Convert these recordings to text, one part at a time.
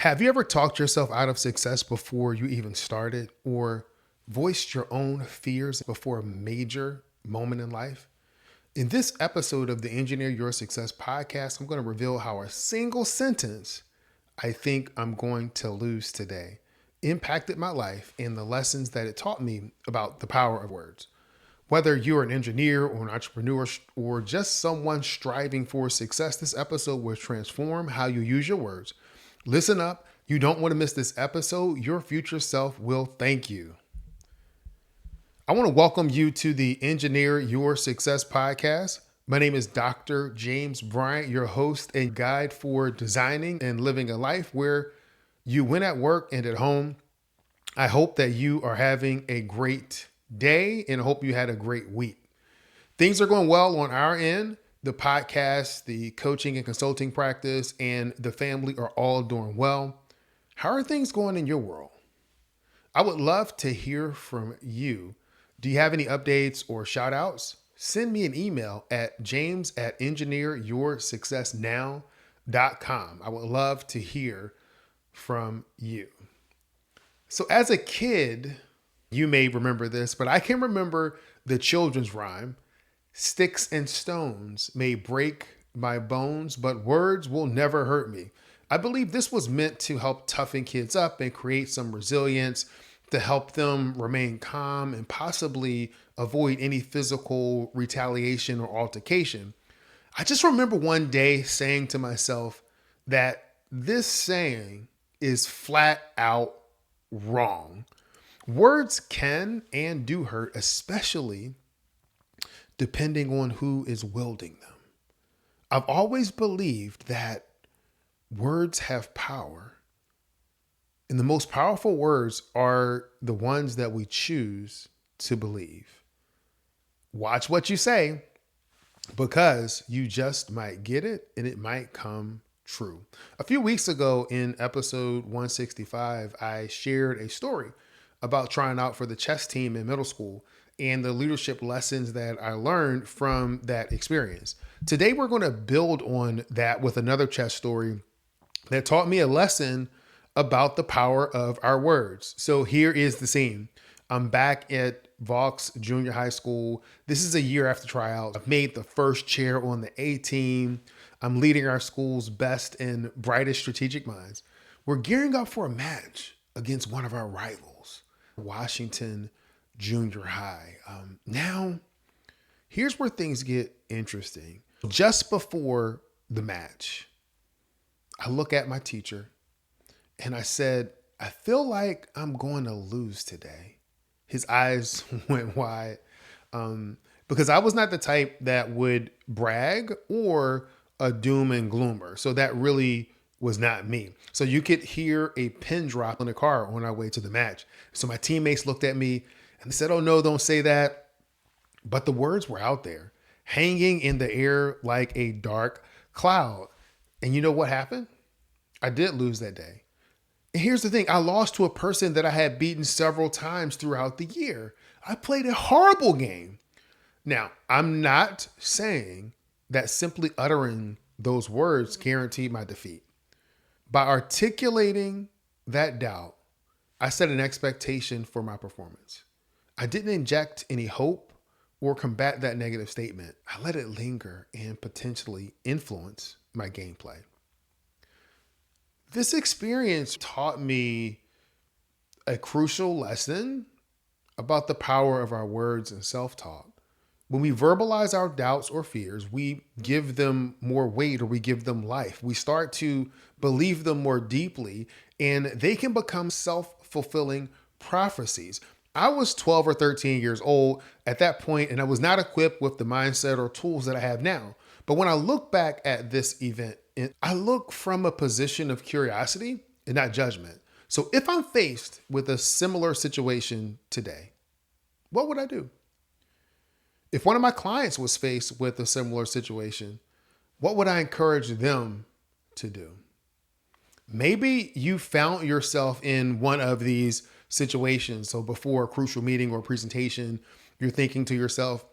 Have you ever talked yourself out of success before you even started or voiced your own fears before a major moment in life? In this episode of the Engineer Your Success podcast, I'm going to reveal how a single sentence, "I think I'm going to lose today," impacted my life and the lessons that it taught me about the power of words. Whether you're an engineer or an entrepreneur or just someone striving for success, this episode will transform how you use your words. Listen up. You don't want to miss this episode. Your future self will thank you. I want to welcome you to the Engineer Your Success podcast. My name is Dr. James Bryant, your host and guide for designing and living a life where you win at work and at home. I hope that you are having a great day and I hope you had a great week. Things are going well on our end. The podcast, the coaching and consulting practice, and the family are all doing well. How are things going in your world? I would love to hear from you. Do you have any updates or shout outs? Send me an email at james@engineeryoursuccessnow.com. I would love to hear from you. So as a kid, you may remember this, but I can remember the children's rhyme. "Sticks and stones may break my bones, but words will never hurt me." I believe this was meant to help toughen kids up and create some resilience to help them remain calm and possibly avoid any physical retaliation or altercation. I just remember one day saying to myself that this saying is flat out wrong. Words can and do hurt, especially depending on who is wielding them. I've always believed that words have power, and the most powerful words are the ones that we choose to believe. Watch what you say, because you just might get it and it might come true. A few weeks ago in episode 165, I shared a story about trying out for the chess team in middle school and the leadership lessons that I learned from that experience. Today, we're going to build on that with another chess story that taught me a lesson about the power of our words. So here is the scene. I'm back at Vaux Junior High School. This is a year after tryout. I've made the first chair on the A team. I'm leading our school's best and brightest strategic minds. We're gearing up for a match against one of our rivals, Washington Junior High. Now, here's where things get interesting. Just before the match, I look at my teacher and I said, "I feel like I'm going to lose today." His eyes went wide because I was not the type that would brag or a doom and gloomer. So that really was not me. So you could hear a pin drop in the car on our way to the match. So my teammates looked at me and they said, "Oh no, don't say that." But the words were out there, hanging in the air like a dark cloud. And you know what happened? I did lose that day. And here's the thing. I lost to a person that I had beaten several times throughout the year. I played a horrible game. Now, I'm not saying that simply uttering those words guaranteed my defeat. By articulating that doubt, I set an expectation for my performance. I didn't inject any hope or combat that negative statement. I let it linger and potentially influence my gameplay. This experience taught me a crucial lesson about the power of our words and self-talk. When we verbalize our doubts or fears, we give them more weight or we give them life. We start to believe them more deeply and they can become self-fulfilling prophecies. I was 12 or 13 years old at that point, and I was not equipped with the mindset or tools that I have now. But when I look back at this event, I look from a position of curiosity and not judgment. So if I'm faced with a similar situation today, what would I do? If one of my clients was faced with a similar situation, what would I encourage them to do? Maybe you found yourself in one of these situations. So before a crucial meeting or presentation, you're thinking to yourself,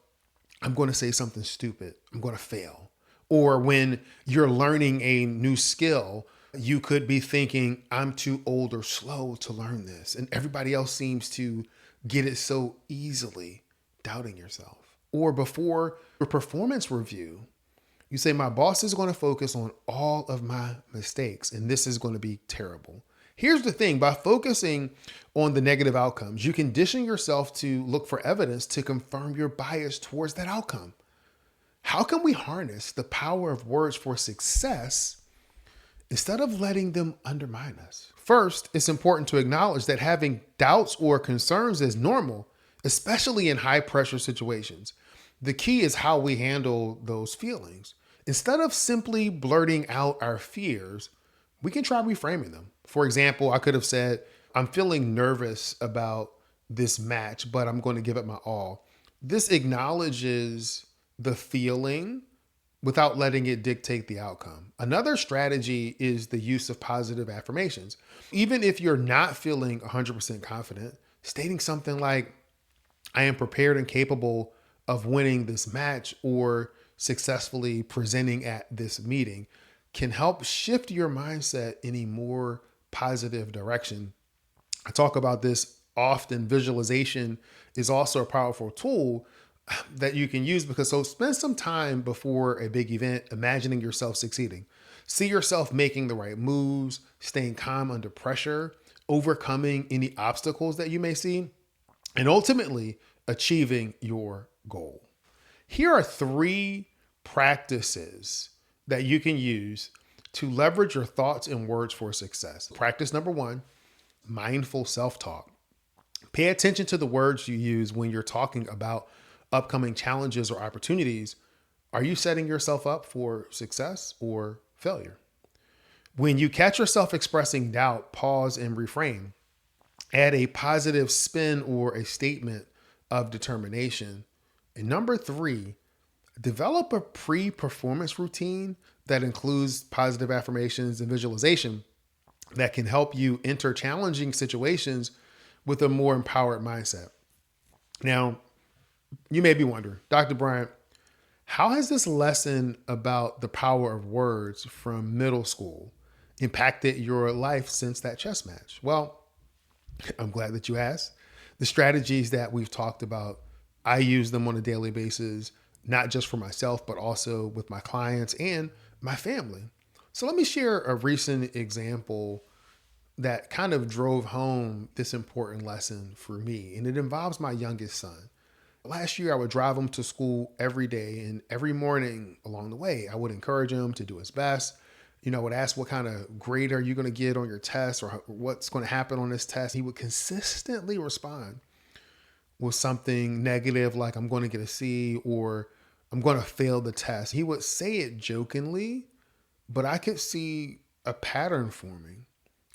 "I'm going to say something stupid. I'm going to fail." Or when you're learning a new skill, You could be thinking, I'm too old or slow to learn this, and everybody else seems to get it so easily, doubting yourself. Or before your performance review, you say, my boss is going to focus on all of my mistakes, and this is going to be terrible. Here's the thing, by focusing on the negative outcomes, you condition yourself to look for evidence to confirm your bias towards that outcome. How can we harness the power of words for success instead of letting them undermine us? First, it's important to acknowledge that having doubts or concerns is normal, especially in high pressure situations. The key is how we handle those feelings. Instead of simply blurting out our fears, we can try reframing them. For example, I could have said, I'm feeling nervous about this match, but I'm going to give it my all. This acknowledges the feeling without letting it dictate the outcome. Another strategy is the use of positive affirmations. Even if you're not feeling 100% confident, stating something like, I am prepared and capable of winning this match or successfully presenting at this meeting can help shift your mindset in a more positive direction. I talk about this often. Visualization is also a powerful tool that you can use because so spend some time before a big event imagining yourself succeeding. See yourself making the right moves, staying calm under pressure, overcoming any obstacles that you may see, and ultimately achieving your goal. Here are 3 practices that you can use to leverage your thoughts and words for success. Practice number 1, mindful self-talk. Pay attention to the words you use when you're talking about upcoming challenges or opportunities. Are you setting yourself up for success or failure? When you catch yourself expressing doubt, pause and reframe. Add a positive spin or a statement of determination. And number 3, develop a pre-performance routine that includes positive affirmations and visualization that can help you enter challenging situations with a more empowered mindset. Now, you may be wondering, Dr. Bryant, how has this lesson about the power of words from middle school impacted your life since that chess match? Well, I'm glad that you asked. The strategies that we've talked about, I use them on a daily basis, not just for myself, but also with my clients and my family. So let me share a recent example that kind of drove home this important lesson for me, and it involves my youngest son. Last year, I would drive him to school every day, and every morning along the way, I would encourage him to do his best. I would ask, what kind of grade are you going to get on your test, or what's going to happen on this test? He would consistently respond with something negative, like I'm going to get a C or I'm going to fail the test. He would say it jokingly, but I could see a pattern forming.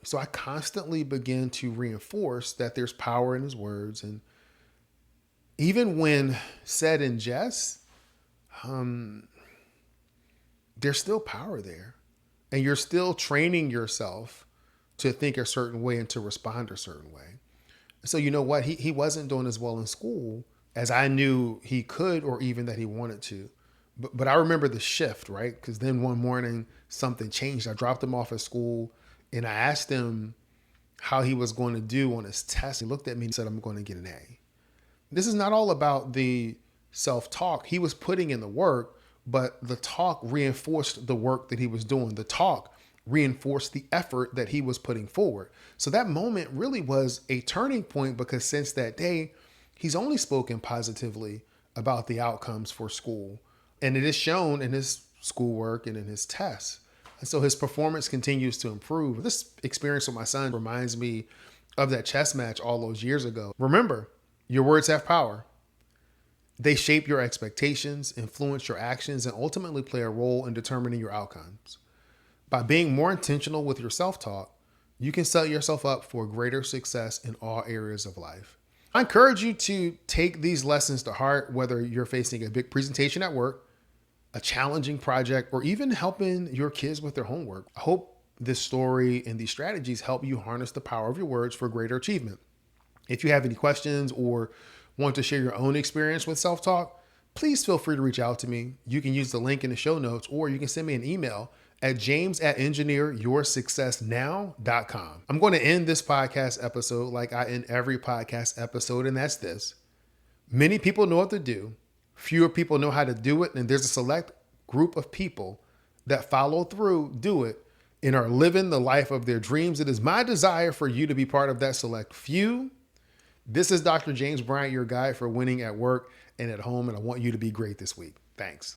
So I constantly began to reinforce that there's power in his words. And even when said in jest, there's still power there. And you're still training yourself to think a certain way and to respond a certain way. So you know what? He wasn't doing as well in school as I knew he could or even that he wanted to. But I remember the shift, right? Because then one morning something changed. I dropped him off at school and I asked him how he was going to do on his test. He looked at me and said, I'm going to get an A. This is not all about the self-talk. He was putting in the work, but the talk reinforced the work that he was doing. The talk reinforced the effort that he was putting forward. So that moment really was a turning point because since that day, he's only spoken positively about the outcomes for school. And it is shown in his schoolwork and in his tests. And so his performance continues to improve. This experience with my son reminds me of that chess match all those years ago. Remember, your words have power. They shape your expectations, influence your actions, and ultimately play a role in determining your outcomes. By being more intentional with your self-talk, you can set yourself up for greater success in all areas of life. I encourage you to take these lessons to heart, whether you're facing a big presentation at work, a challenging project, or even helping your kids with their homework. I hope this story and these strategies help you harness the power of your words for greater achievement. If you have any questions or want to share your own experience with self-talk, please feel free to reach out to me. You can use the link in the show notes, or you can send me an email at james@engineeryoursuccessnow.com. I'm going to end this podcast episode like I end every podcast episode, and that's this. Many people know what to do. Fewer people know how to do it. And there's a select group of people that follow through, do it, and are living the life of their dreams. It is my desire for you to be part of that select few. This is Dr. James Bryant, your guide for winning at work and at home. And I want you to be great this week. Thanks.